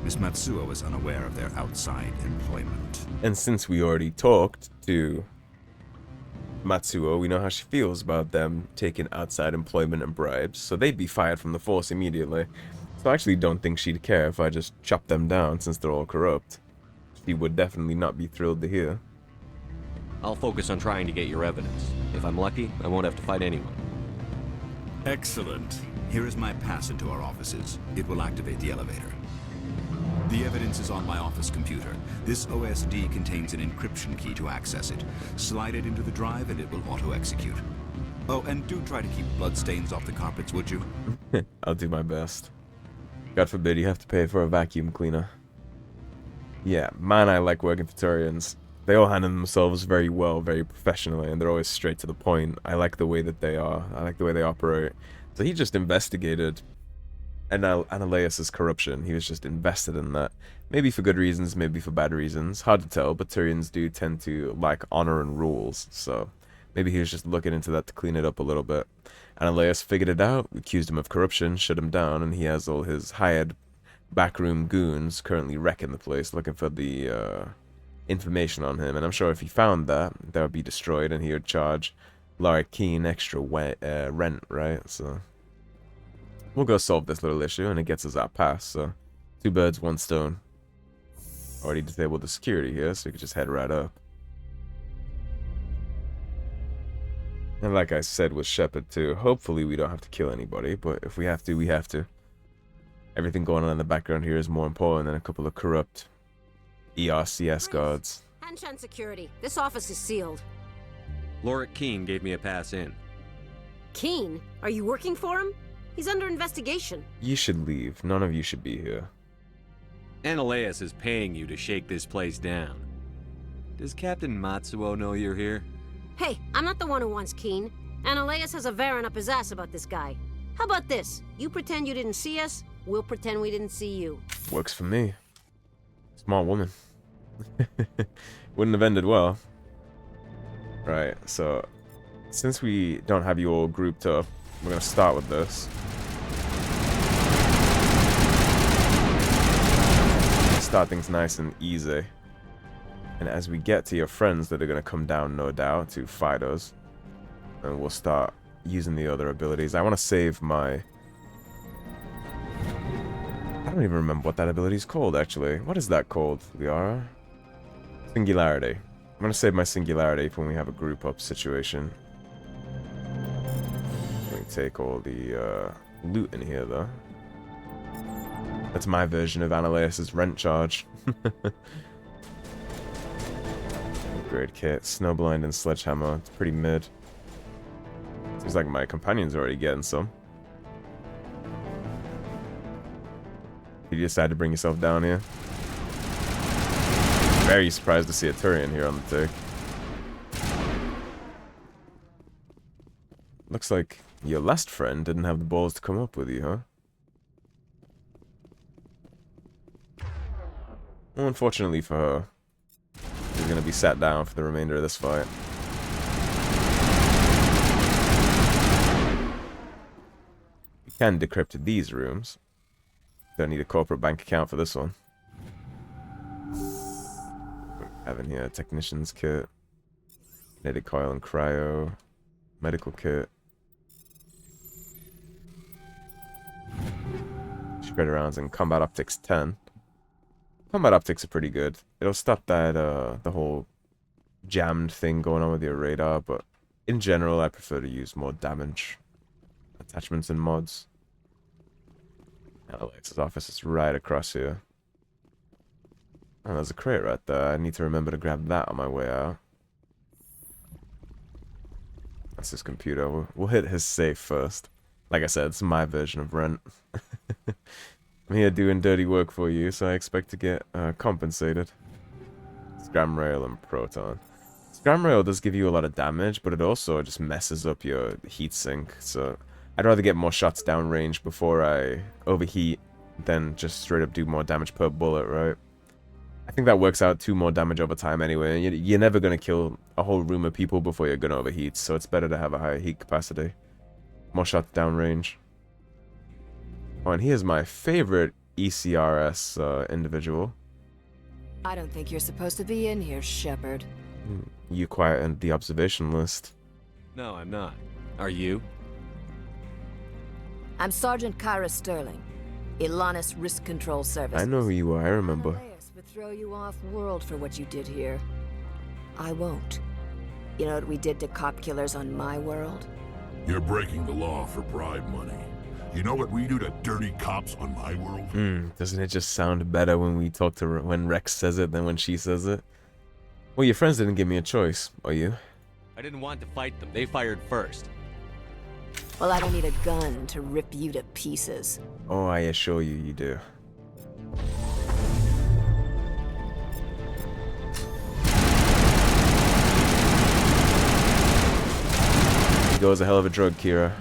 Miss Matsuo is unaware of their outside employment. And since we already talked to Matsuo, we know how she feels about them taking outside employment and bribes, so they'd be fired from the force immediately. So I actually don't think she'd care if I just chop them down since they're all corrupt. She would definitely not be thrilled to hear. I'll focus on trying to get your evidence. If I'm lucky, I won't have to fight anyone. Excellent. Here is my pass into our offices. It will activate the elevator. The evidence is on my office computer. This OSD contains an encryption key to access it. Slide it into the drive and it will auto-execute. Oh, and do try to keep bloodstains off the carpets, would you? I'll do my best. God forbid you have to pay for a vacuum cleaner. Yeah, man, I like working for Turians. They all handle themselves very well, very professionally, and they're always straight to the point. I like the way that they are. I like the way they operate. So he just investigated Anoleis' corruption. He was just invested in that. Maybe for good reasons, maybe for bad reasons. Hard to tell, but Turians do tend to like honor and rules, so maybe he was just looking into that to clean it up a little bit. Anoleis figured it out, accused him of corruption, shut him down, and he has all his hired backroom goons currently wrecking the place, looking for the information on him. And I'm sure if he found that, that would be destroyed, and he would charge Lara Keene extra rent, right? So we'll go solve this little issue, and it gets us our pass. So 2 birds, 1 stone. Already disabled the security here, so we can just head right up. And like I said with Shepard too, hopefully we don't have to kill anybody, but if we have to, we have to. Everything going on in the background here is more important than a couple of corrupt ERCS guards. Hanshan Security, this office is sealed. Lorik Keene gave me a pass in. Keene? Are you working for him? He's under investigation. You should leave. None of you should be here. Anoleis is paying you to shake this place down. Does Captain Matsuo know you're here? Hey, I'm not the one who wants Keene. Anoleis has a Varen up his ass about this guy. How about this? You pretend you didn't see us, we'll pretend we didn't see you. Works for me. Smart woman. Wouldn't have ended well. Right, so since we don't have you all grouped up, we're going to start with this. Start things nice and easy. And as we get to your friends that are going to come down, no doubt, to fight us, and we'll start using the other abilities. I want to save my... I don't even remember what that ability is called, actually. What is that called, Liara? Singularity. I'm going to save my Singularity for when we have a group-up situation. Let me take all the loot in here, though. That's my version of Anoleis' rent charge. Upgrade kit, Snowblind and Sledgehammer. It's pretty mid. Seems like my companion's already getting some. Did you decide to bring yourself down here? Very surprised to see a Turian here on the take. Looks like your last friend didn't have the balls to come up with you, huh? Well, unfortunately for her, she's going to be sat down for the remainder of this fight. You can decrypt these rooms. Don't need a corporate bank account for this one. Having here a technician's kit, kinetic coil and cryo, medical kit, shredder rounds and combat optics 10. Combat optics are pretty good. It'll stop that the whole jammed thing going on with your radar, but in general I prefer to use more damage attachments and mods. Anoleis' office is right across here. Oh, there's a crate right there. I need to remember to grab that on my way out. That's his computer. We'll hit his safe first. Like I said, it's my version of rent. I'm here doing dirty work for you, so I expect to get compensated. Scram Rail and Proton. Scram Rail does give you a lot of damage, but it also just messes up your heatsink, so I'd rather get more shots downrange before I overheat than just straight up do more damage per bullet, right? I think that works out 2 more damage over time anyway. You're never going to kill a whole room of people before you're going to overheat, so it's better to have a higher heat capacity. More shots downrange. Oh, and here's my favorite ECRS individual. I don't think you're supposed to be in here, Shepard. You quiet the observation list. No, I'm not. Are you? I'm Sergeant Kyra Sterling, Ilanis Risk Control Service. I know who you are, I remember. Anoleis would throw you off-world for what you did here. I won't. You know what we did to cop killers on my world? You're breaking the law for bribe money. You know what we do to dirty cops on my world? Doesn't it just sound better when we talk to when Rex says it than when she says it? Well, your friends didn't give me a choice, are you? I didn't want to fight them. They fired first. Well, I don't need a gun to rip you to pieces. Oh, I assure you, you do. Ego is a hell of a drug, Kira.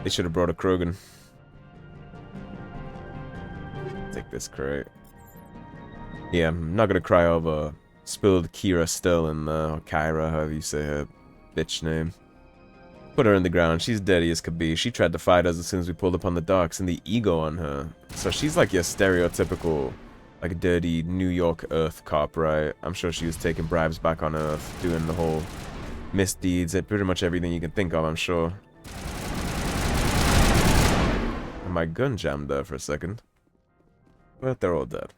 They should have brought a Krogan. Take this crate. Yeah, I'm not gonna cry over spilled Kira still in or Kyra, however you say her bitch name. Put her in the ground. She's dead as could be. She tried to fight us as soon as we pulled up on the docks, and the ego on her. So she's like your stereotypical, like dirty New York Earth cop, right? I'm sure she was taking bribes back on Earth, doing the whole misdeeds, and pretty much everything you can think of, I'm sure. And my gun jammed there for a second. But they're all dead.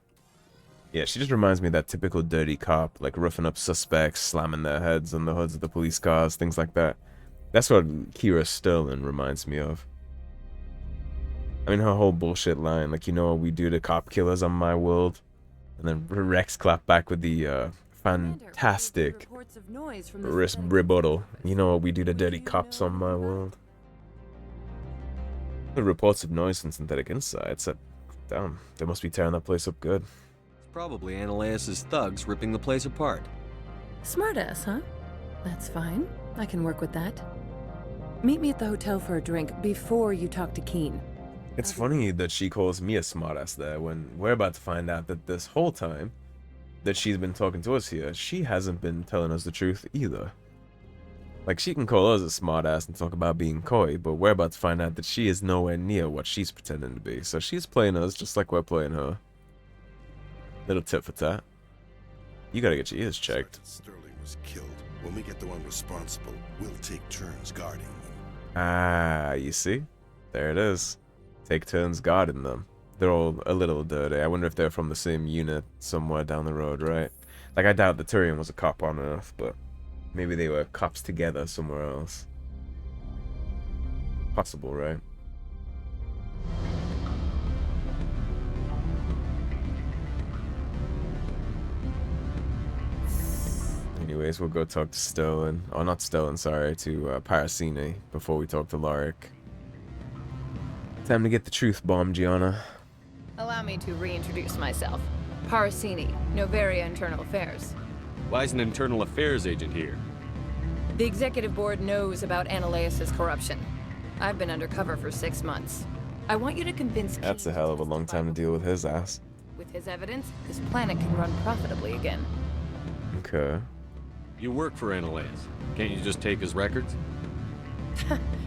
Yeah, she just reminds me of that typical dirty cop, like roughing up suspects, slamming their heads on the hoods of the police cars, things like that. That's what Kira Sterling reminds me of. I mean, her whole bullshit line, like, you know what we do to cop killers on my world? And then Rex clapped back with the fantastic rebuttal. You know what we do to dirty cops on my world? The reports of noise from synthetic insights. Damn, they must be tearing that place up good. It's probably Anoleis' thugs ripping the place apart. Smartass, huh? That's fine. I can work with that. Meet me at the hotel for a drink before you talk to Keen. It's funny that she calls me a smartass there when we're about to find out that this whole time that she's been talking to us here, she hasn't been telling us the truth either. Like, she can call us a smartass and talk about being coy, but we're about to find out that she is nowhere near what she's pretending to be. So she's playing us just like we're playing her. Little tit for tat. You gotta get your ears checked. Sterling was killed. When we get the one responsible, we'll take turns guarding them. Ah, you see? There it is. Take turns guarding them. They're all a little dirty. I wonder if they're from the same unit somewhere down the road, right? Like, I doubt the Turian was a cop on Earth, but maybe they were cops together somewhere else. Possible, right? Anyways, we'll go talk to Sterling. Oh, not Sterling, sorry, to Parasine before we talk to Lorik. Time to get the truth bomb, Gianna. Allow me to reintroduce myself. Parasini, Noveria Internal Affairs. Why is an internal affairs agent here? The executive board knows about Anoleis' corruption. I've been undercover for 6 months. I want you to convince That's a hell of a long time to deal with his ass. with his evidence, this planet can run profitably again. Okay. You work for Anoleis. Can't you just take his records?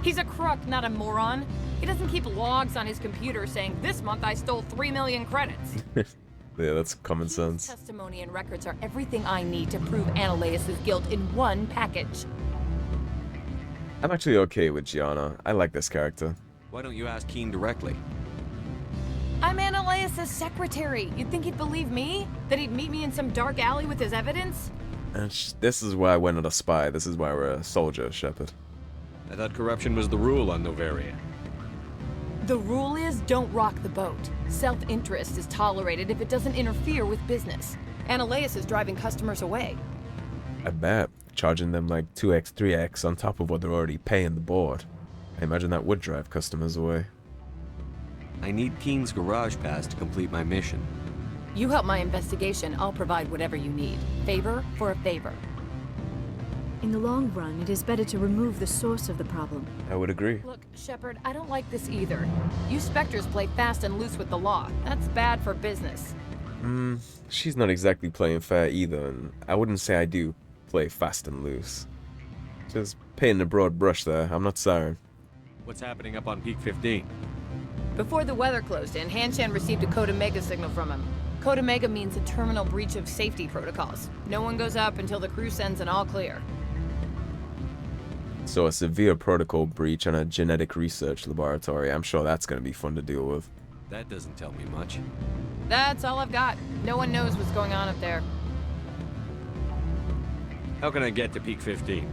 He's a crook, not a moron. He doesn't keep logs on his computer saying, this month I stole 3 million credits. Yeah, that's common sense. Testimony and records are everything I need to prove Anoleis' guilt in one package. I'm actually okay with Gianna. I like this character. Why don't you ask Keen directly? I'm Anoleis' secretary. You'd think he'd believe me? That he'd meet me in some dark alley with his evidence? And this is why we're not a spy. This is why we're a soldier, Shepard. I thought corruption was the rule on Noveria. The rule is don't rock the boat. Self-interest is tolerated if it doesn't interfere with business. Anoleis is driving customers away. I bet. Charging them like 2x, 3x on top of what they're already paying the board. I imagine that would drive customers away. I need Keen's garage pass to complete my mission. You help my investigation, I'll provide whatever you need. Favor for a favor. In the long run, it is better to remove the source of the problem. I would agree. Look, Shepard, I don't like this either. You Spectres play fast and loose with the law. That's bad for business. She's not exactly playing fair either, and I wouldn't say I do play fast and loose. Just painting a broad brush there. I'm not Saren. What's happening up on Peak 15? Before the weather closed in, Hanshan received a Code Omega signal from him. Code Omega means a terminal breach of safety protocols. No one goes up until the crew sends an all clear. So a severe protocol breach on a genetic research laboratory. I'm sure that's going to be fun to deal with. That doesn't tell me much. That's all I've got. No one knows what's going on up there. How can I get to Peak 15?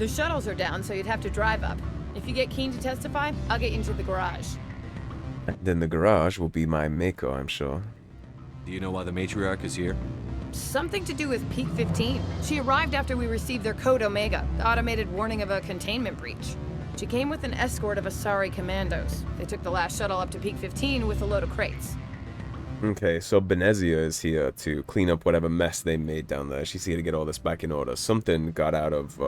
The shuttles are down, so you'd have to drive up. If you get keen to testify, I'll get you into the garage. Then the garage will be my Mako, I'm sure. Do you know why the Matriarch is here? Something to do with Peak 15. She arrived after we received their Code Omega, the automated warning of a containment breach. She came with an escort of Asari commandos. They took the last shuttle up to Peak 15 with a load of crates. Okay, so Benezia is here to clean up whatever mess they made down there. She's here to get all this back in order. Something got out of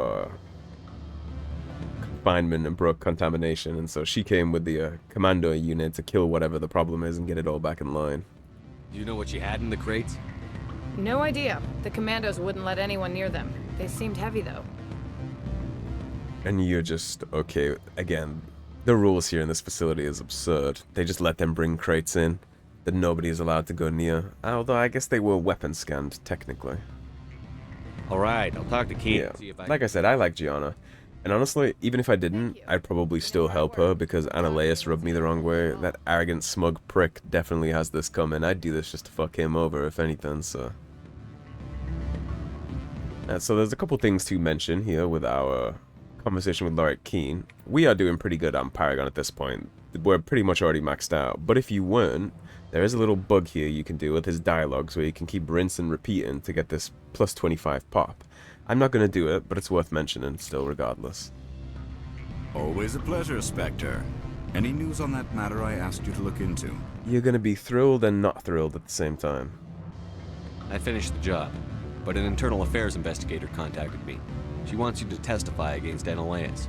confinement and broke contamination, and so she came with the commando unit to kill whatever the problem is and get it all back in line. Do you know what she had in the crates? No idea. The commandos wouldn't let anyone near them. They seemed heavy, though. And you're just, okay, again, the rules here in this facility is absurd. They just let them bring crates in that nobody is allowed to go near. Although I guess they were weapon scanned, technically. Alright, I'll talk to Keen. Yeah, See if like I said, I like Gianna. And honestly, even if I didn't, I'd probably still help her because Anoleis rubbed me the wrong way. That arrogant, smug prick definitely has this coming. I'd do this just to fuck him over, if anything, so... so there's a couple things to mention here with our conversation with Lorette Keane. We are doing pretty good on Paragon at this point. We're pretty much already maxed out. But if you weren't, there is a little bug here you can do with his dialogues where you can keep rinsing and repeating to get this plus 25 pop. I'm not going to do it, but it's worth mentioning still regardless. Always a pleasure, Spectre. Any news on that matter I asked you to look into? You're going to be thrilled and not thrilled at the same time. I finished the job, but an internal affairs investigator contacted me. She wants you to testify against Anoleis.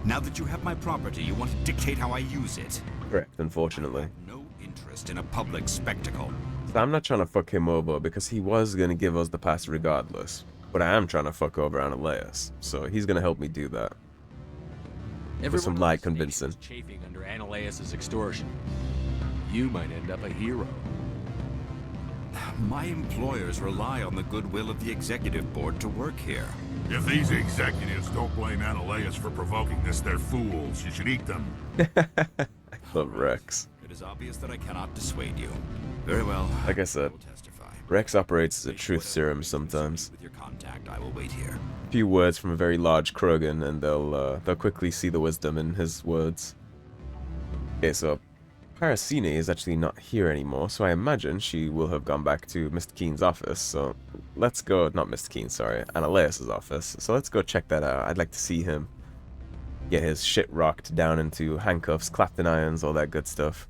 Now that you have my property, you want to dictate how I use it? Correct, unfortunately. I have no interest in a public spectacle. So I'm not trying to fuck him over because he was going to give us the pass regardless. But I am trying to fuck over Anoleis, so he's going to help me do that. With some light convincing. Chafing under Anoleis' extortion. You might end up a hero. My employers rely on the goodwill of the executive board to work here. If these executives don't blame Anoleis for provoking this, they're fools. You should eat them. I love Rex. It is obvious that I cannot dissuade you. Very well. Like I said, Rex operates as a truth serum sometimes. With your contact, I will wait here. A few words from a very large Krogan, and they'll quickly see the wisdom in his words. Okay, so Parasine is actually not here anymore, so I imagine she will have gone back to Mr. Keen's office. So let's go, not Mr. Keen, sorry, Anoleis' office. So let's go check that out. I'd like to see him get his shit rocked down into handcuffs, clapped in irons, all that good stuff.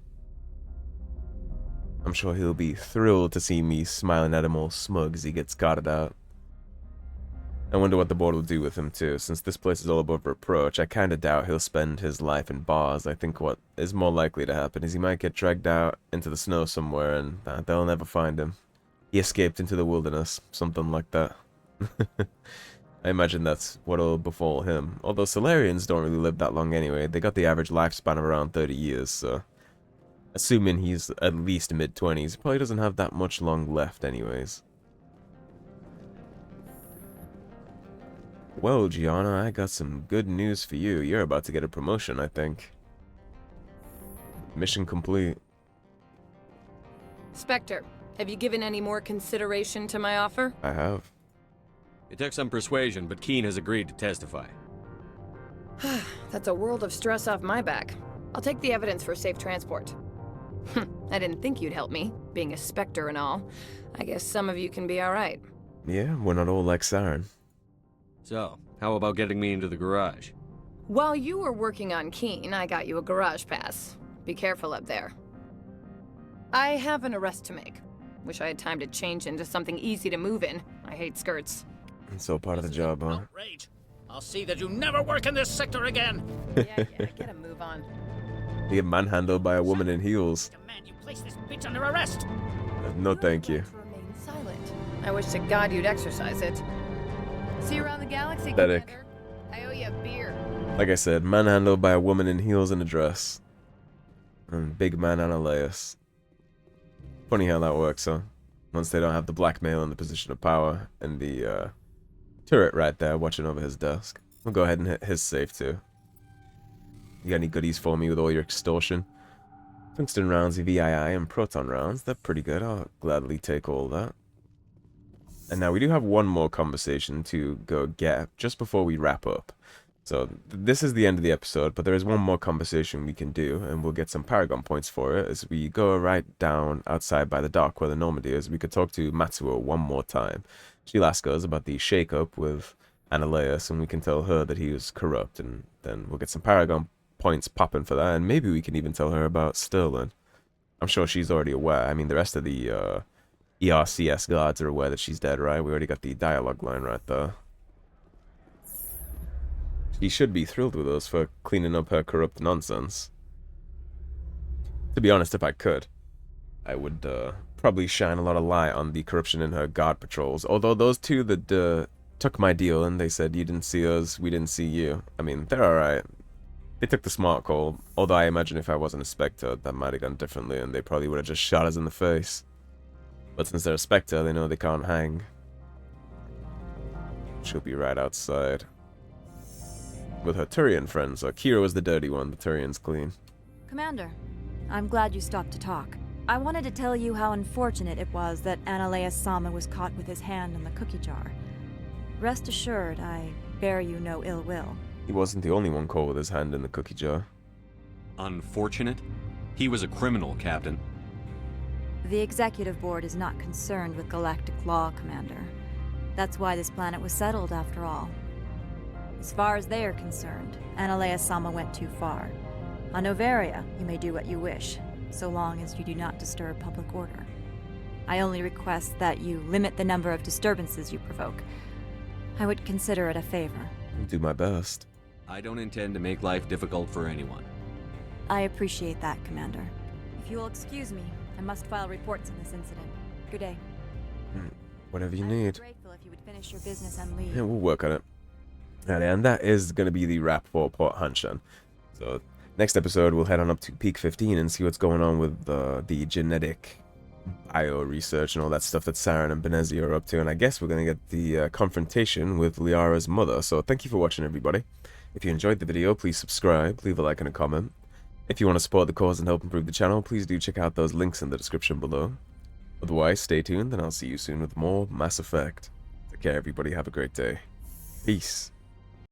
I'm sure he'll be thrilled to see me smiling at him all smug as he gets guarded out. I wonder what the board will do with him too. Since this place is all above reproach, I kinda doubt he'll spend his life in bars. I think what is more likely to happen is he might get dragged out into the snow somewhere and they'll never find him. He escaped into the wilderness, something like that. I imagine that's what'll befall him. Although Solarians don't really live that long anyway. They got the average lifespan of around 30 years, so... Assuming he's at least mid-20s, he probably doesn't have that much long left anyways. Well, Gianna, I got some good news for you. You're about to get a promotion, I think. Mission complete. Spectre, have you given any more consideration to my offer? I have. It took some persuasion, but Keen has agreed to testify. That's a world of stress off my back. I'll take the evidence for safe transport. I didn't think you'd help me, being a Spectre and all. I guess some of you can be alright. Yeah, we're not all like Saren. So, how about getting me into the garage? While you were working on Keen, I got you a garage pass. Be careful up there. I have an arrest to make. Wish I had time to change into something easy to move in. I hate skirts. It's all part of the job, huh? Outrage. I'll see that you never work in this sector again. Yeah, get a move on. You get manhandled by a woman in heels. Demand you place this bitch under arrest. No, thank you. Remain silent. I wish to God you'd exercise it. See you around the galaxy, Pathetic. Commander. I owe you a beer. Like I said, manhandled by a woman in heels and a dress. And big man Anoleis. Funny how that works, huh? Once they don't have the blackmail in the position of power, and the turret right there watching over his desk. We'll go ahead and hit his safe too. You got any goodies for me with all your extortion? Tungsten rounds, VII, and proton rounds. They're pretty good. I'll gladly take all that. And now we do have one more conversation to go get just before we wrap up. So this is the end of the episode, but there is one more conversation we can do, and we'll get some Paragon points for it as we go right down outside by the dock where the Normandy is. We could talk to Matsuo one more time. She'll ask us about the shake-up with Anoleis, and we can tell her that he was corrupt, and then we'll get some Paragon points popping for that, and maybe we can even tell her about Sterling. I'm sure she's already aware. I mean, the rest of the ERCS guards are aware that she's dead, right? We already got the dialogue line right there. She should be thrilled with us for cleaning up her corrupt nonsense. To be honest, if I could, I would probably shine a lot of light on the corruption in her guard patrols. Although those two that took my deal and they said, you didn't see us, we didn't see you. I mean, they're alright. They took the smart call. Although I imagine if I wasn't a Spectre, that might have gone differently and they probably would have just shot us in the face. But since they're a Spectre, they know they can't hang. She'll be right outside with her Turian friends. Kira was the dirty one, the Turian's clean. Commander, I'm glad you stopped to talk. I wanted to tell you how unfortunate it was that Anoleis Sama was caught with his hand in the cookie jar. Rest assured, I bear you no ill will. He wasn't the only one caught with his hand in the cookie jar. Unfortunate? He was a criminal, Captain. The Executive Board is not concerned with galactic law, Commander. That's why this planet was settled, after all. As far as they are concerned, Anoleis Sama went too far. On Noveria, you may do what you wish, so long as you do not disturb public order. I only request that you limit the number of disturbances you provoke. I would consider it a favor. I'll do my best. I don't intend to make life difficult for anyone. I appreciate that, Commander. If you will excuse me, I must file reports on this incident. Good day. Whatever you need. I'd be grateful if you would finish your business and leave. Yeah, we'll work on it. And that is going to be the wrap for Port Hanshan. So, next episode, we'll head on up to Peak 15 and see what's going on with the genetic bio research and all that stuff that Saren and Benezia are up to. And I guess we're going to get the confrontation with Liara's mother. So, thank you for watching, everybody. If you enjoyed the video, please subscribe, leave a like and a comment. If you want to support the cause and help improve the channel, please do check out those links in the description below. Otherwise, stay tuned and I'll see you soon with more Mass Effect. Take care, everybody. Have a great day. Peace.